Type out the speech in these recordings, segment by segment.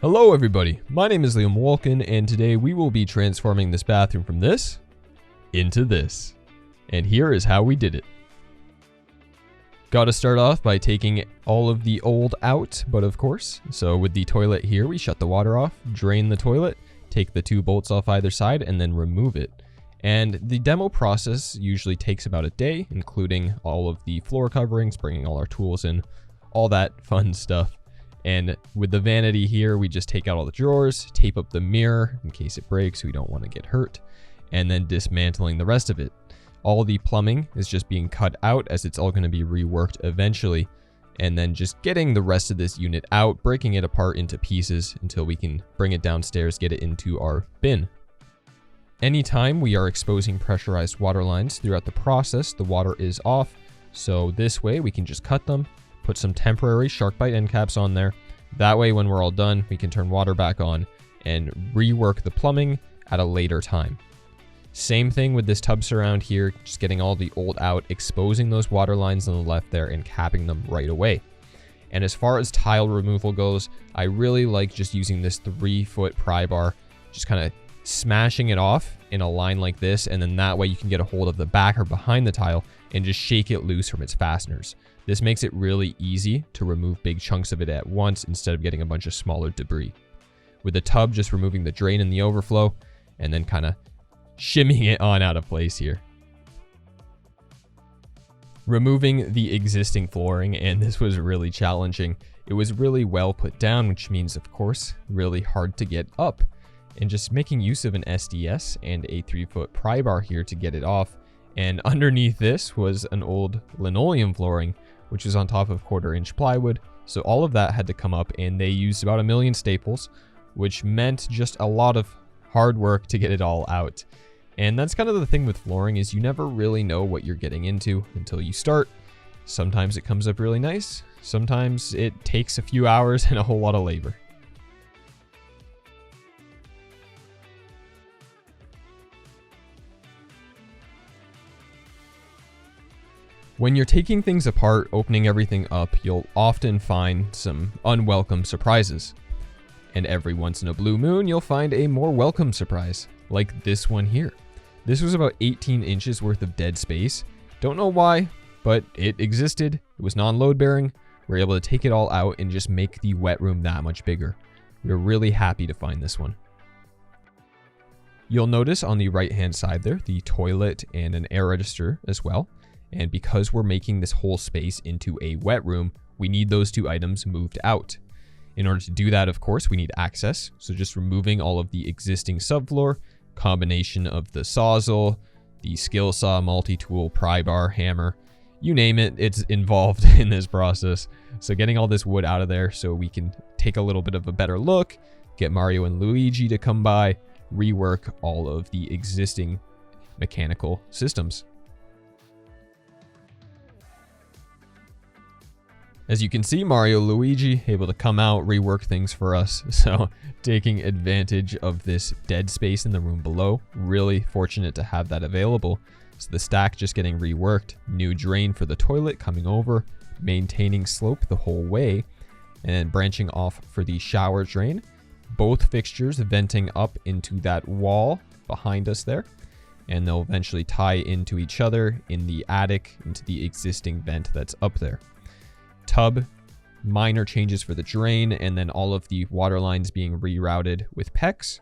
Hello everybody, my name is Liam Walken, and today we will be transforming this bathroom from this into this. And here is how we did it. Gotta start off by taking all of the old out, but of course. So with the toilet here, we shut the water off, drain the toilet, take the 2 bolts off either side, and then remove it. And the demo process usually takes about a day, including all of the floor coverings, bringing all our tools in, all that fun stuff. And with the vanity here, we just take out all the drawers, tape up the mirror in case it breaks, we don't want to get hurt, and then dismantling the rest of it. All the plumbing is just being cut out as it's all going to be reworked eventually, and then just getting the rest of this unit out, breaking it apart into pieces until we can bring it downstairs, get it into our bin. Anytime we are exposing pressurized water lines throughout the process, the water is off, so this way we can just cut them, put some temporary shark bite end caps on there. That way when we're all done, we can turn water back on and rework the plumbing at a later time. Same thing with this tub surround here, just getting all the old out, exposing those water lines on the left there and capping them right away. And as far as tile removal goes, I really like just using this 3-foot pry bar, just kind of smashing it off in a line like this, and then that way you can get a hold of the back or behind the tile and just shake it loose from its fasteners. This makes it really easy to remove big chunks of it at once instead of getting a bunch of smaller debris. With the tub, just removing the drain and the overflow, and then kind of shimmying it on out of place here. Removing the existing flooring, and this was really challenging. It was really well put down, which means, of course, really hard to get up. And just making use of an SDS and a 3-foot pry bar here to get it off. And underneath this was an old linoleum flooring, which is on top of 1/4-inch plywood. So all of that had to come up, and they used about 1 million staples, which meant just a lot of hard work to get it all out. And that's kind of the thing with flooring, is you never really know what you're getting into until you start. Sometimes it comes up really nice. Sometimes it takes a few hours and a whole lot of labor. When you're taking things apart, opening everything up, you'll often find some unwelcome surprises. And every once in a blue moon, you'll find a more welcome surprise, like this one here. This was about 18 inches worth of dead space. Don't know why, but it existed. It was non-load bearing. We were able to take it all out and just make the wet room that much bigger. We were really happy to find this one. You'll notice on the right-hand side there, the toilet and an air register as well. And because we're making this whole space into a wet room, we need those 2 items moved out. In order to do that, of course, we need access. So just removing all of the existing subfloor, combination of the sawzall, the skill saw, multi-tool, pry bar, hammer, you name it, it's involved in this process. So getting all this wood out of there so we can take a little bit of a better look, get Mario and Luigi to come by, rework all of the existing mechanical systems. As you can see, Mario Luigi able to come out, rework things for us. So taking advantage of this dead space in the room below, really fortunate to have that available. So the stack just getting reworked, new drain for the toilet coming over, maintaining slope the whole way, and branching off for the shower drain. Both fixtures venting up into that wall behind us there, and they'll eventually tie into each other in the attic into the existing vent that's up there. Tub, minor changes for the drain, and then all of the water lines being rerouted with PEX.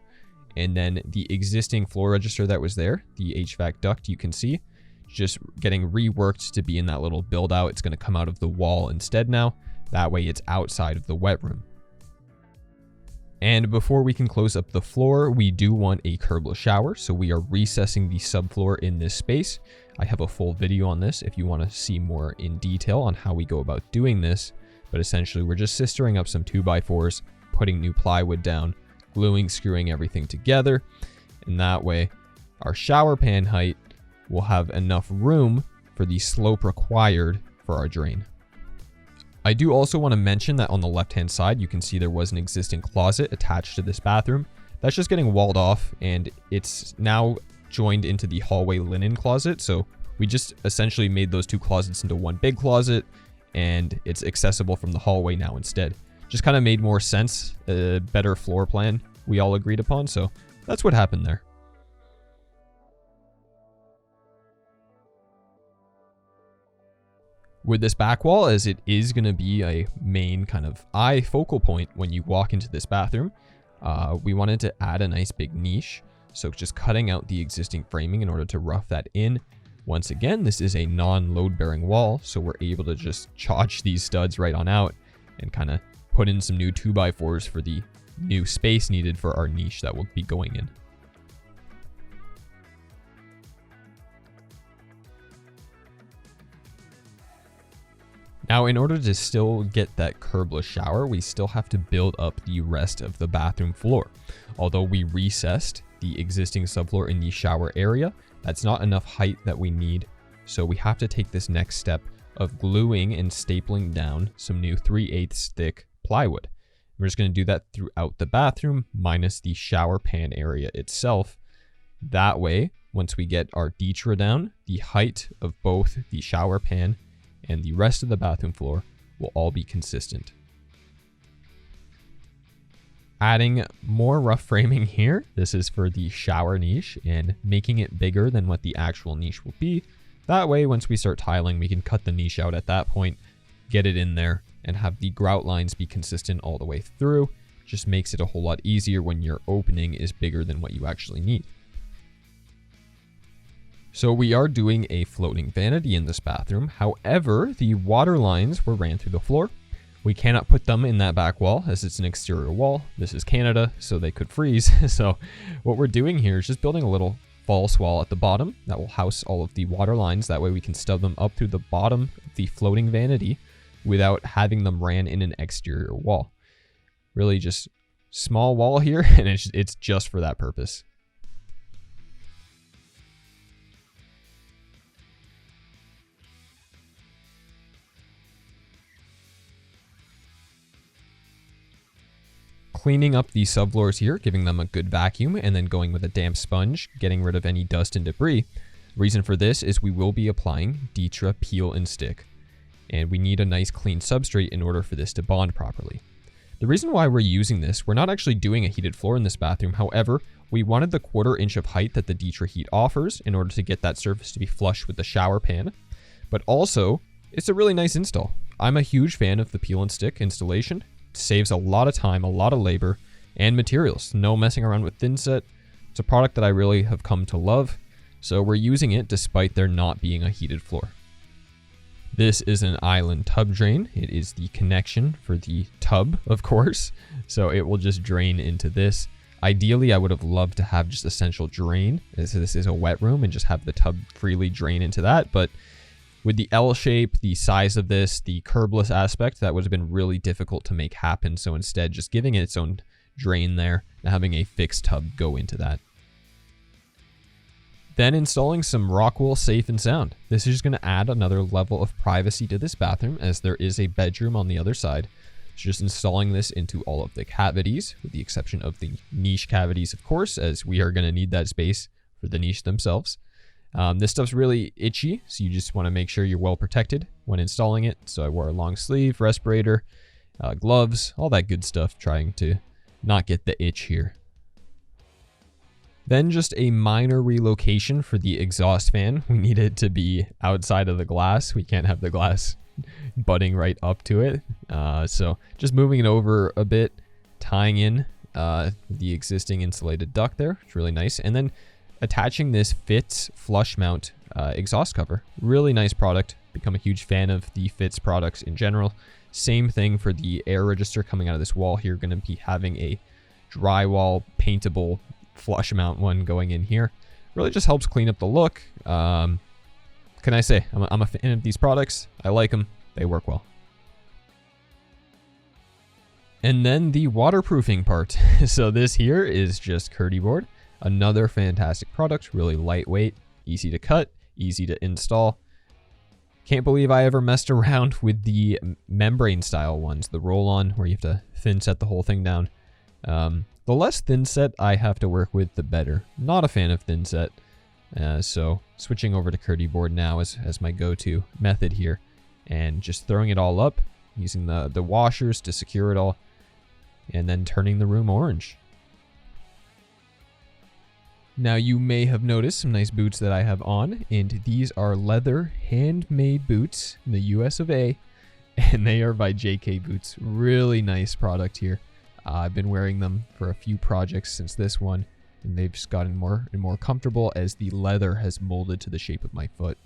And then the existing floor register that was there, the HVAC duct you can see, just getting reworked to be in that little build out. It's going to come out of the wall instead now. That way it's outside of the wet room. And before we can close up the floor, we do want a curbless shower. So we are recessing the subfloor in this space. I have a full video on this if you want to see more in detail on how we go about doing this. But essentially, we're just sistering up some 2x4s, putting new plywood down, gluing, screwing everything together. And that way, our shower pan height will have enough room for the slope required for our drain. I do also want to mention that on the left-hand side, you can see there was an existing closet attached to this bathroom. That's just getting walled off, and it's now joined into the hallway linen closet. So we just essentially made those 2 closets into one big closet, and it's accessible from the hallway now instead. just kind of made more sense, a better floor plan we all agreed upon. So that's what happened there. With this back wall, as it is going to be a main kind of eye focal point when you walk into this bathroom, we wanted to add a nice big niche. So just cutting out the existing framing in order to rough that in. Once again, this is a non-load bearing wall, so we're able to just chotch these studs right on out and kind of put in some new 2x4s for the new space needed for our niche that will be going in. Now, in order to still get that curbless shower, we still have to build up the rest of the bathroom floor. Although we recessed the existing subfloor in the shower area, that's not enough height that we need. So we have to take this next step of gluing and stapling down some new 3/8 thick plywood. We're just going to do that throughout the bathroom, minus the shower pan area itself. That way, once we get our Ditra down, the height of both the shower pan and the rest of the bathroom floor will all be consistent. Adding more rough framing here. This is for the shower niche and making it bigger than what the actual niche will be. That way, once we start tiling, we can cut the niche out at that point, get it in there, and have the grout lines be consistent all the way through. Just makes it a whole lot easier when your opening is bigger than what you actually need. So we are doing a floating vanity in this bathroom. However, the water lines were ran through the floor. We cannot put them in that back wall as it's an exterior wall. This is Canada, so they could freeze. So what we're doing here is just building a little false wall at the bottom that will house all of the water lines. That way we can stub them up through the bottom of the floating vanity without having them ran in an exterior wall. Really just small wall here, and it's just for that purpose. Cleaning up the subfloors here, giving them a good vacuum, and then going with a damp sponge, getting rid of any dust and debris. Reason for this is we will be applying Ditra peel and stick, and we need a nice clean substrate in order for this to bond properly. The reason why we're using this, we're not actually doing a heated floor in this bathroom. However, we wanted the 1/4 inch of height that the Ditra heat offers in order to get that surface to be flush with the shower pan. But also, it's a really nice install. I'm a huge fan of the peel and stick installation. Saves a lot of time, a lot of labor, and materials. No messing around with thin set. It's a product that I really have come to love, so we're using it despite there not being a heated floor. This is an island tub drain. It is the connection for the tub, of course, so it will just drain into this. Ideally, I would have loved to have just a central drain, as this is a wet room, and just have the tub freely drain into that, but with the L shape, the size of this, the curbless aspect, that would have been really difficult to make happen. So instead, just giving it its own drain there and having a fixed tub go into that. Then installing some rock wool safe and sound. This is just going to add another level of privacy to this bathroom, as there is a bedroom on the other side. So just installing this into all of the cavities, with the exception of the niche cavities, of course, as we are going to need that space for the niche themselves. This stuff's really itchy, so you just want to make sure you're well protected when installing it. So I wore a long sleeve, respirator, gloves, all that good stuff, trying to not get the itch here. Then just a minor relocation for the exhaust fan. We need it to be outside of the glass. We can't have the glass butting right up to it. So just moving it over a bit, tying in the existing insulated duct there. It's really nice. And then attaching this Fitz flush mount exhaust cover. Really nice product. Become a huge fan of the Fitz products in general. Same thing for the air register coming out of this wall here. Going to be having a drywall paintable flush mount one going in here. Really just helps clean up the look. Can I say I'm a fan of these products. I like them. They work well. And then the waterproofing part. So this here is just Kerdi Board. Another fantastic product, really lightweight, easy to cut, easy to install. Can't believe I ever messed around with the membrane style ones, the roll-on, where you have to thin set the whole thing down. The less thin set I have to work with, the better. Not a fan of thin set, so switching over to Kerdi Board now as my go-to method here, and just throwing it all up, using the washers to secure it all. and then turning the room orange. Now you may have noticed some nice boots that I have on, and these are leather handmade boots in the US of A, and they are by JK Boots. Really nice product here. I've been wearing them for a few projects since this one, and they've just gotten more and more comfortable as the leather has molded to the shape of my foot.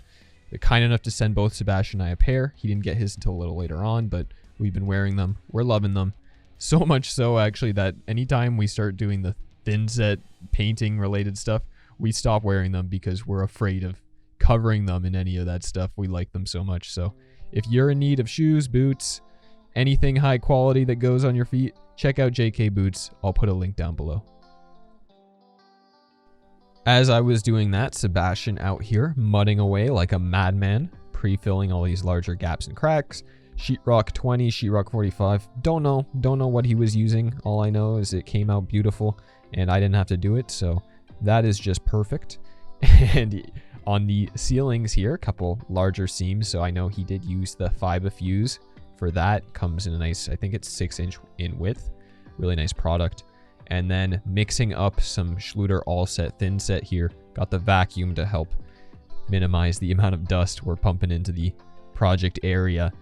They're kind enough to send both Sebastian and I a pair. He didn't get his until a little later on, but we've been wearing them. We're loving them. So much so, actually, that anytime we start doing the thin set painting related stuff, we stop wearing them because we're afraid of covering them in any of that stuff. We like them so much. So if you're in need of shoes, boots, anything high quality that goes on your feet, check out JK Boots. I'll put a link down below. As I was doing that, Sebastian out here mudding away like a madman, pre-filling all these larger gaps and cracks. Sheetrock 20, sheetrock 45. Don't know what he was using. All I know is it came out beautiful and I didn't have to do it, so that is just perfect. And on the ceilings here, a couple larger seams, so I know he did use the Fiba Fuse for that. Comes in a nice, I think it's 6-inch in width. Really nice product. And then mixing up some Schluter All Set thin set here. Got the vacuum to help minimize the amount of dust we're pumping into the project area.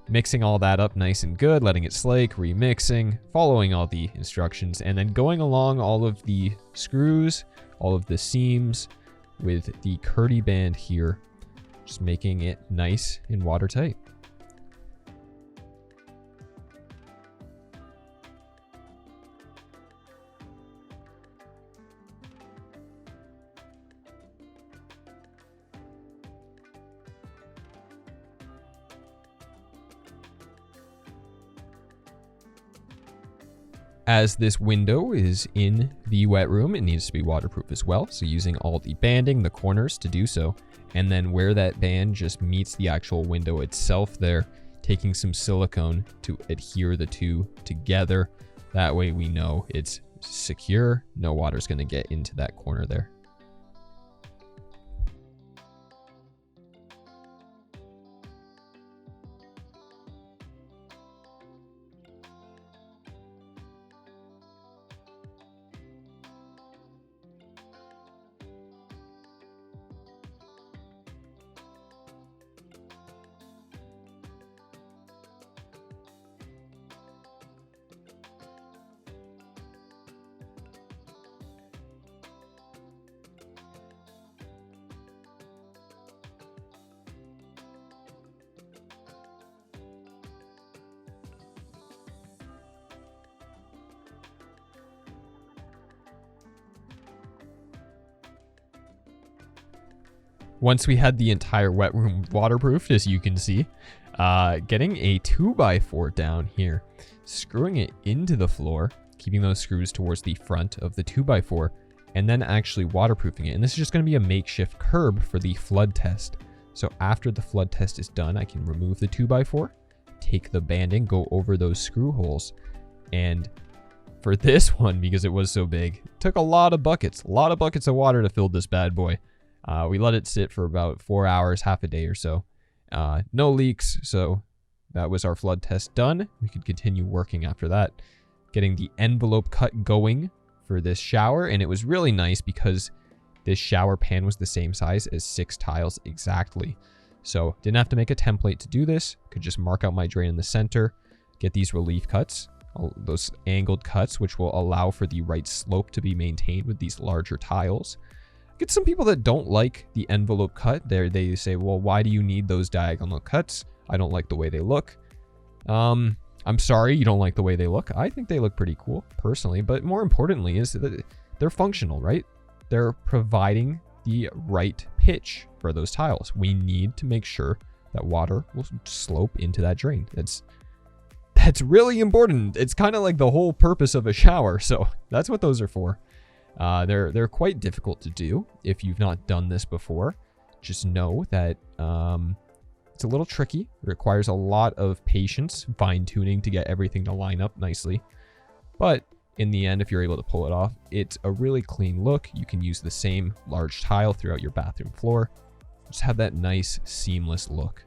Mixing all that up nice and good, letting it slake, remixing, following all the instructions, and then going along all of the screws, all of the seams with the Kerdi band here, just making it nice and watertight. As this window is in the wet room, it needs to be waterproof as well. So using all the banding, the corners to do so. And then where that band just meets the actual window itself there, taking some silicone to adhere the two together. That way we know it's secure. No water's going to get into that corner there. Once we had the entire wet room waterproofed, as you can see, getting a 2x4 down here, screwing it into the floor, keeping those screws towards the front of the 2x4, and then actually waterproofing it. And this is just going to be a makeshift curb for the flood test. So after the flood test is done, I can remove the 2x4, take the banding, go over those screw holes. And for this one, because it was so big, it took a lot of buckets of water to fill this bad boy. We let it sit for about 4 hours, half a day or so. No leaks, so that was our flood test done. We could continue working after that. Getting the envelope cut going for this shower, and it was really nice because this shower pan was the same size as 6 tiles exactly. So didn't have to make a template to do this. Could just mark out my drain in the center, get these relief cuts, those angled cuts, which will allow for the right slope to be maintained with these larger tiles. Get some people that don't like the envelope cut. They say, well, why do you need those diagonal cuts? I don't like the way they look. I'm sorry you don't like the way they look. I think they look pretty cool personally, but more importantly is that they're functional, right? They're providing the right pitch for those tiles. We need to make sure that water will slope into that drain. That's really important. It's kind of like the whole purpose of a shower. So that's what those are for. They're quite difficult to do if you've not done this before. Just know that it's a little tricky. It requires a lot of patience, fine-tuning to get everything to line up nicely. But in the end, if you're able to pull it off, it's a really clean look. You can use the same large tile throughout your bathroom floor. Just have that nice, seamless look.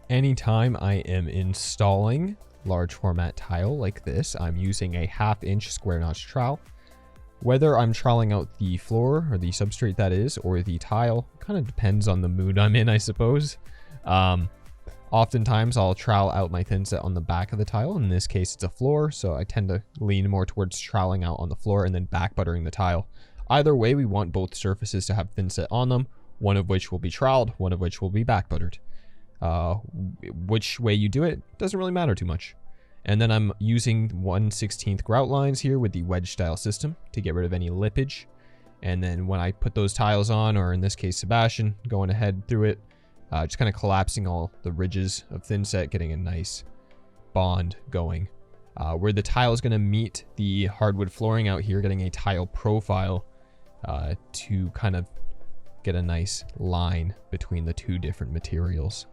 Anytime I am installing large format tile like this, I'm using a 1/2 inch square notch trowel. Whether I'm troweling out the floor or the substrate that is, or the tile, kind of depends on the mood I'm in, I suppose. Oftentimes I'll trowel out my thinset on the back of the tile. In this case, it's a floor, so I tend to lean more towards troweling out on the floor and then back buttering the tile. Either way, we want both surfaces to have thinset on them, one of which will be troweled, one of which will be back buttered. Which way you do it doesn't really matter too much. And then I'm using 1/16 grout lines here with the wedge style system to get rid of any lippage. And then when I put those tiles on, or in this case Sebastian, going ahead through it, just kind of collapsing all the ridges of thinset, getting a nice bond going. Where the tile is going to meet the hardwood flooring out here, getting a tile profile to kind of get a nice line between the two different materials.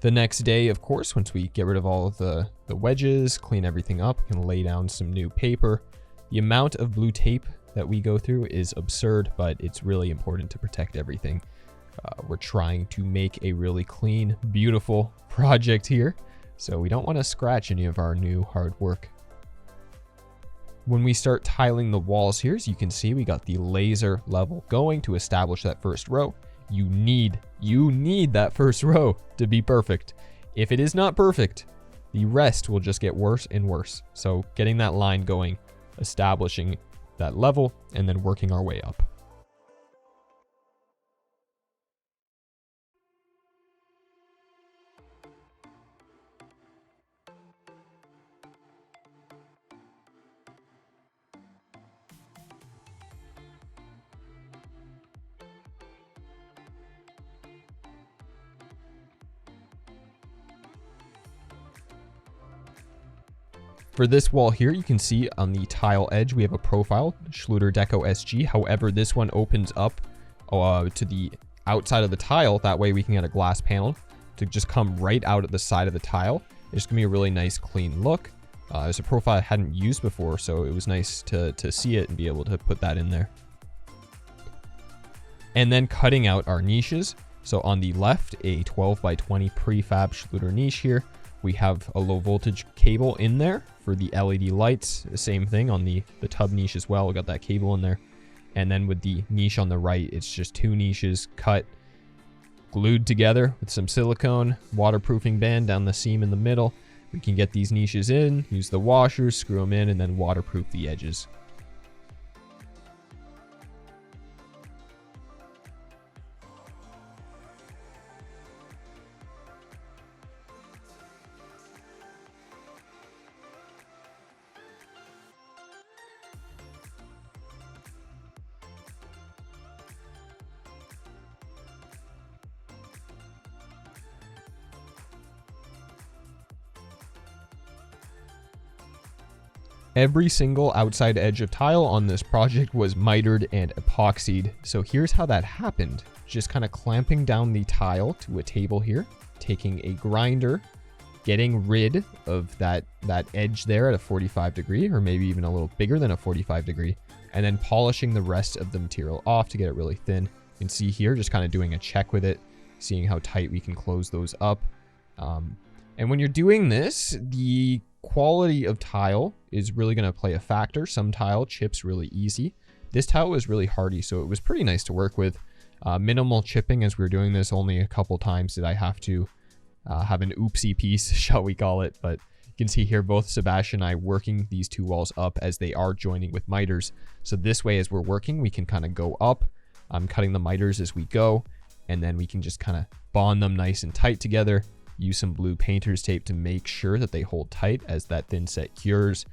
The next day, of course, once we get rid of all of the wedges, clean everything up, we can lay down some new paper. The amount of blue tape that we go through is absurd, but it's really important to protect everything. We're trying to make a really clean, beautiful project here, so we don't want to scratch any of our new hard work. When we start tiling the walls here, as you can see, we got the laser level going to establish that first row. You need that first row to be perfect. If it is not perfect, the rest will just get worse and worse. So getting that line going, establishing that level, and then working our way up. For this wall here, you can see on the tile edge, we have a profile, Schluter Deco SG. However, this one opens up to the outside of the tile. That way we can get a glass panel to just come right out at the side of the tile. It's gonna be a really nice, clean look. It's a profile I hadn't used before, so it was nice to see it and be able to put that in there. And then cutting out our niches. So on the left, a 12 by 20 prefab Schluter niche here. We have a low voltage cable in there for the LED lights. The same thing on the tub niche as well. We got that cable in there. And then with the niche on the right, it's just 2 niches cut, glued together with some silicone, waterproofing band down the seam in the middle. We can get these niches in, use the washers, screw them in, and then waterproof the edges. Every single outside edge of tile on this project was mitered and epoxied. So here's how that happened. Just kind of clamping down the tile to a table here, taking a grinder, getting rid of that edge there at a 45 degree, or maybe even a little bigger than a 45 degree, and then polishing the rest of the material off to get it really thin. You can see here, just kind of doing a check with it, seeing how tight we can close those up. And when you're doing this, the quality of tile is really going to play a factor. Some tile chips really easy. This tile was really hardy, so it was pretty nice to work with. Minimal chipping as we were doing this. Only a couple times did I have to have an oopsie piece, shall we call it. But you can see here both Sebastian and I working these two walls up as they are joining with miters. So this way, as we're working, we can kind of go up. I'm cutting the miters as we go, and then we can just kind of bond them nice and tight together. Use some blue painter's tape to make sure that they hold tight as that thin set cures.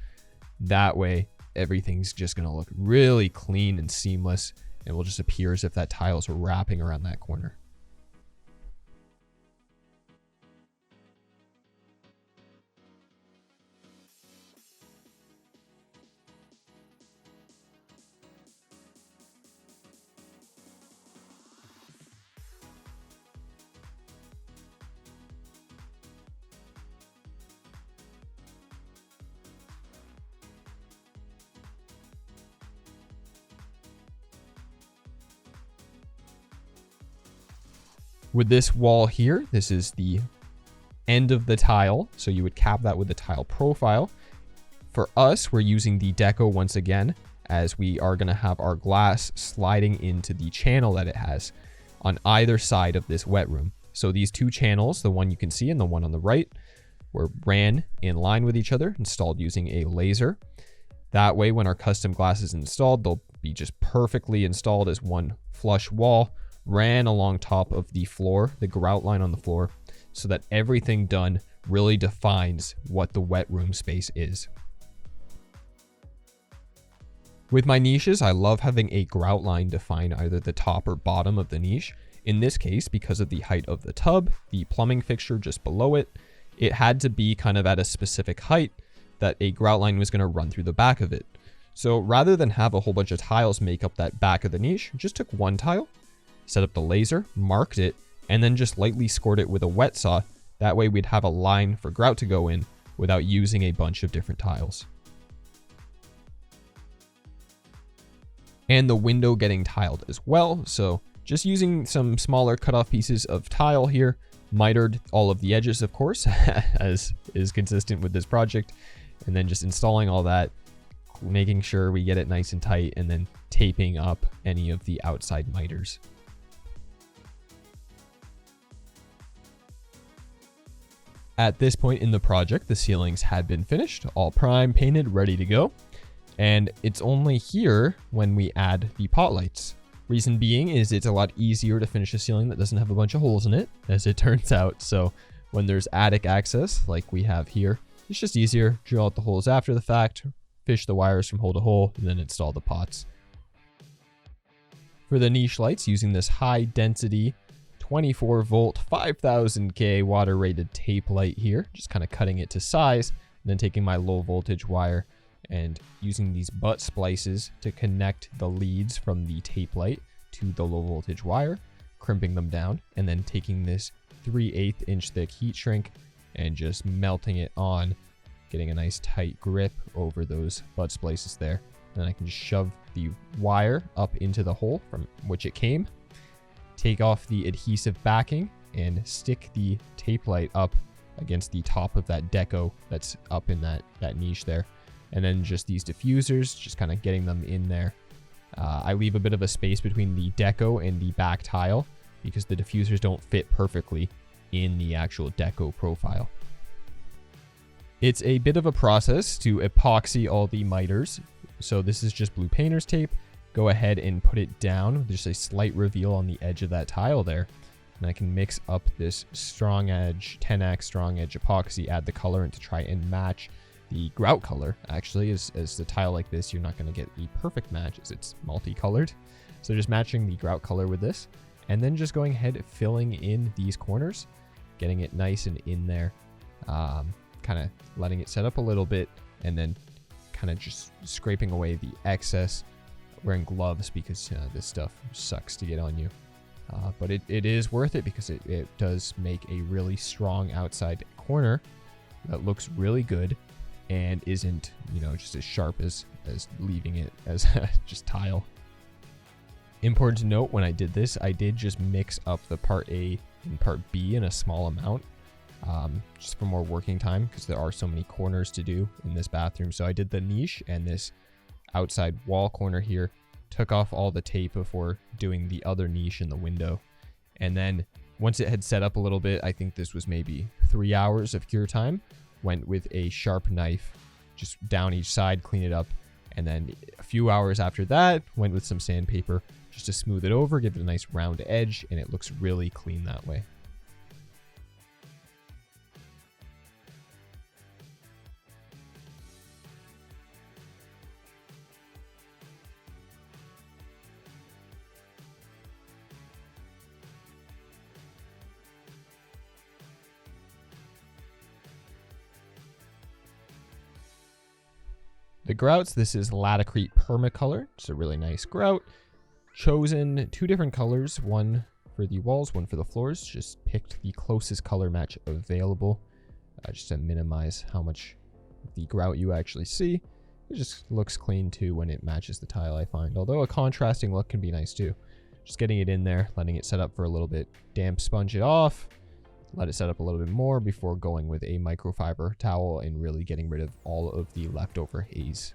That way, everything's just going to look really clean and seamless, and will just appear as if that tile is wrapping around that corner. With this wall here, this is the end of the tile, so you would cap that with the tile profile. For us, we're using the deco once again, as we are going to have our glass sliding into the channel that it has on either side of this wet room. So these two channels, the one you can see and the one on the right, were ran in line with each other, installed using a laser. That way, when our custom glass is installed, they'll be just perfectly installed as one flush wall, ran along top of the floor, the grout line on the floor, so that everything done really defines what the wet room space is. With my niches, I love having a grout line define either the top or bottom of the niche. In this case, because of the height of the tub, the plumbing fixture just below it, it had to be kind of at a specific height that a grout line was going to run through the back of it. So rather than have a whole bunch of tiles make up that back of the niche, just took one tile, set up the laser, marked it, and then just lightly scored it with a wet saw. That way we'd have a line for grout to go in without using a bunch of different tiles. And the window getting tiled as well. So just using some smaller cutoff pieces of tile here, mitered all of the edges, of course, as is consistent with this project, and then just installing all that, making sure we get it nice and tight, and then taping up any of the outside miters. At this point in the project, the ceilings had been finished, all prime, painted, ready to go. And it's only here when we add the Potlights. Reason being is it's a lot easier to finish a ceiling that doesn't have a bunch of holes in it, as it turns out. So when there's attic access, like we have here, it's just easier. Drill out the holes after the fact, fish the wires from hole to hole, and then install the pots. For the niche lights, using this high density 24 volt 5000K water rated tape light here, just kind of cutting it to size, and then taking my low voltage wire and using these butt splices to connect the leads from the tape light to the low voltage wire, crimping them down, and then taking this 3/8 inch thick heat shrink and just melting it on, getting a nice tight grip over those butt splices there. Then I can just shove the wire up into the hole from which it came, take off the adhesive backing, and stick the tape light up against the top of that deco that's up in that niche there. And then just these diffusers, just kind of getting them in there. I leave a bit of a space between the deco and the back tile because the diffusers don't fit perfectly in the actual deco profile. It's a bit of a process to epoxy all the miters. So this is just blue painter's tape. Go ahead and put it down. There's a slight reveal on the edge of that tile there. And I can mix up this strong edge, 10X strong edge epoxy, add the color, and to try and match the grout color. Actually, as the tile like this, you're not going to get the perfect match as it's multicolored. So just matching the grout color with this, and then just going ahead filling in these corners, getting it nice and in there, kind of letting it set up a little bit, and then kind of just scraping away the excess, wearing gloves because this stuff sucks to get on you. But it is worth it because it does make a really strong outside corner that looks really good and isn't, just as sharp as leaving it as just tile. Important to note, when I did this, I did just mix up the part A and part B in a small amount, just for more working time because there are so many corners to do in this bathroom. So I did the niche and this outside wall corner here, took off all the tape before doing the other niche in the window. And then once it had set up a little bit, I think this was maybe 3 hours of cure time, went with a sharp knife, just down each side, clean it up. And then a few hours after that, went with some sandpaper just to smooth it over, give it a nice round edge, and it looks really clean that way. The grouts, this is Laticrete Permacolor. It's a really nice grout. Chosen 2 different colors, one for the walls, one for the floors. Just picked the closest color match available, just to minimize how much of the grout you actually see. It just looks clean too when it matches the tile, I find. Although a contrasting look can be nice too. just getting it in there, letting it set up for a little bit, damp sponge it off, let it set up a little bit more before going with a microfiber towel and really getting rid of all of the leftover haze.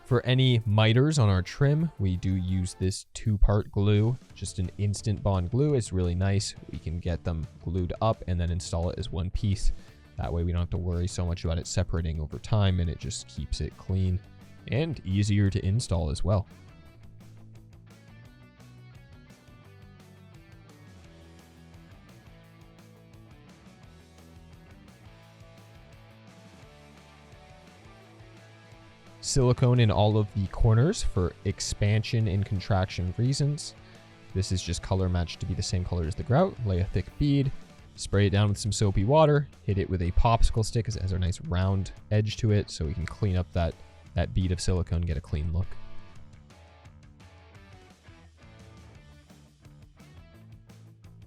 For any miters on our trim, we do use this 2-part glue, just an instant bond glue. It's really nice. We can get them glued up and then install it as one piece. That way we don't have to worry so much about it separating over time, and it just keeps it clean and easier to install as well. Silicone in all of the corners for expansion and contraction reasons. This is just color matched to be the same color as the grout. Lay a thick bead, spray it down with some soapy water, hit it with a popsicle stick as it has a nice round edge to it so we can clean up that bead of silicone, get a clean look.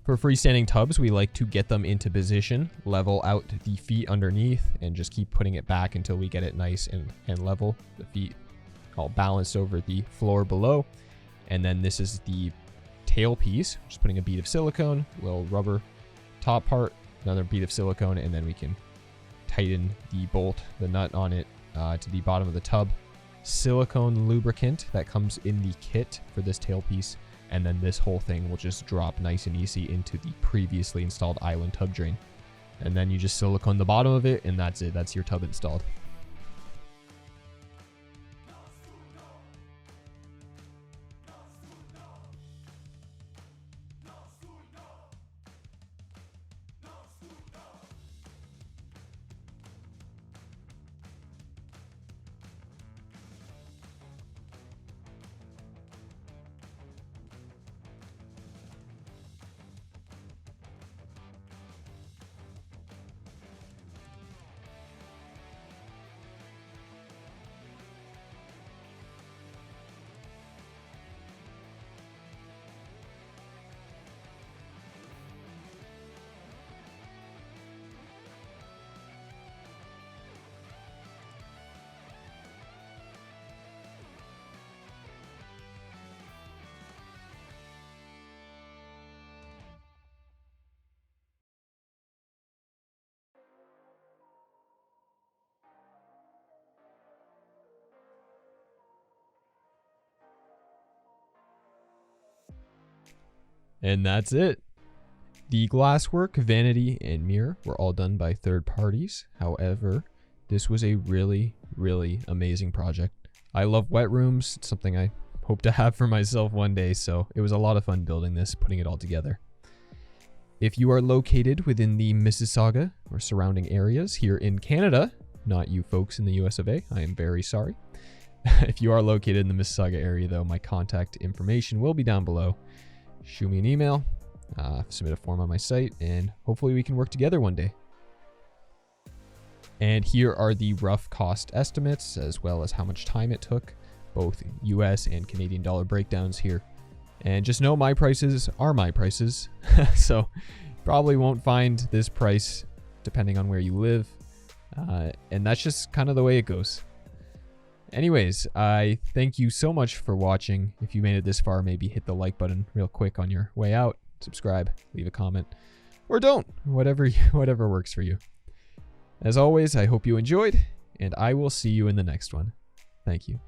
For freestanding tubs, we like to get them into position, level out the feet underneath, and just keep putting it back until we get it nice and level. The feet all balanced over the floor below. And then this is the tail piece, just putting a bead of silicone, little rubber top part, another bead of silicone, and then we can tighten the bolt, the nut on it, to the bottom of the tub. Silicone lubricant that comes in the kit for this tail piece. And then this whole thing will just drop nice and easy into the previously installed island tub drain. And then you just silicone the bottom of it, and that's it. That's your tub installed. And that's it. The glasswork, vanity, and mirror were all done by third parties. However, this was a really, really amazing project. I love wet rooms. It's something I hope to have for myself one day, so it was a lot of fun building this, putting it all together. If you are located within the Mississauga or surrounding areas here in Canada, not you folks in the US of A, I am very sorry. If you are located in the Mississauga area though, my contact information will be down below. Shoot me an email, submit a form on my site, and hopefully we can work together one day. And here are the rough cost estimates, as well as how much time it took, both US and Canadian dollar breakdowns here. And just know my prices are my prices, so probably won't find this price depending on where you live. And that's just kind of the way it goes. Anyways, I thank you so much for watching. If you made it this far, maybe hit the like button real quick on your way out, subscribe, leave a comment, or don't, whatever works for you. As always, I hope you enjoyed, and I will see you in the next one. Thank you.